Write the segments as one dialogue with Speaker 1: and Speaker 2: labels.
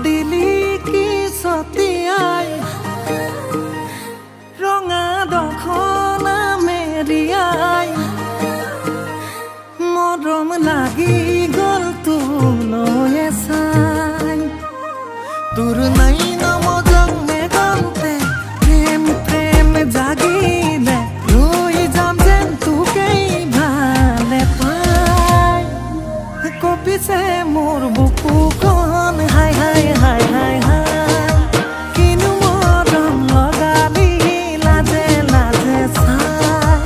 Speaker 1: দিলি কি সতিয়াই ৰঙা দখনা মেৰিয়াই মৰম লাগি গল তোলৈ চাই তোৰ নাই নমজং মেঘন্তে প্ৰেম প্ৰেম জাগিলে লৈ যাম যেন তোকেই ভালে পাই কঁপিছে মোৰ বুকুখন হাই হাই হাই হাই হাই কিনো মৰম লগালি লাজে লাজে চাই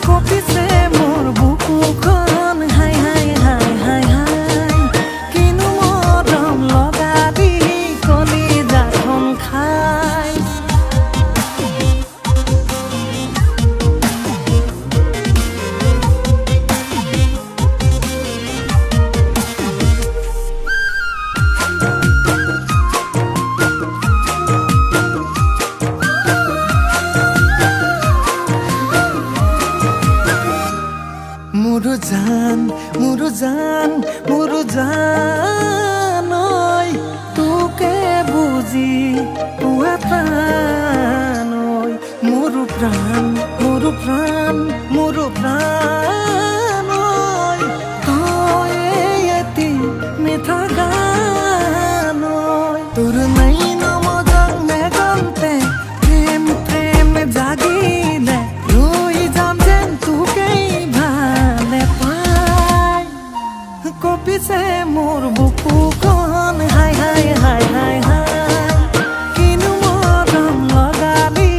Speaker 1: কঁপিছে মোৰ বুকুখন হাই হাই হাই হাই হাই কিনো মৰম লগালি কলিজাখন খাই মোৰো জান ঐ তোকে বুজি পোৱা প্ৰাণ ঐ মোৰো প্ৰাণ ঐ তই এটি মিঠা গান ঐ তোৰ নাই নমজং মেঘন্তে প্ৰেম প্ৰেম জাগিলে লৈ যাম যেন তোকেই ভালে পাই কঁপিছে মোৰ বুকুখন হাই হাই হাই হাই হাই কিনো মৰম লগালি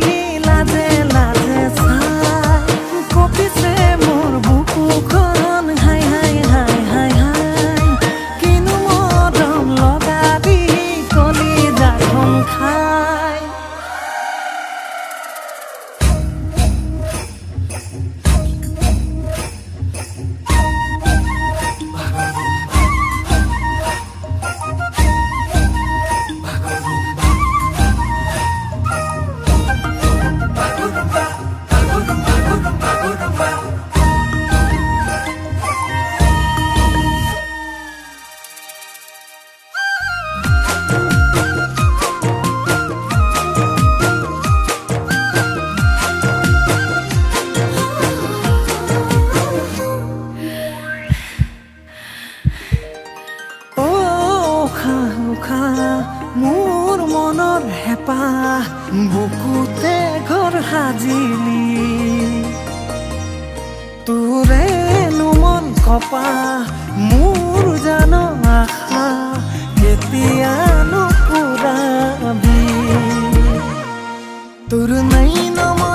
Speaker 1: লাজে লাজে চাই কঁপিছে মোৰ বুকুখন হাই হাই হাই হাই হাই কিনো মৰম লগালি কলিজাখন খাই মোৰ মনৰ হেঁপাহ বুকুতে ঘৰ সাজিলি তোৰেনো মন কপাহ মোৰ জান আশা কেতিয়ানো পুৰাবি তোৰ নাই নমন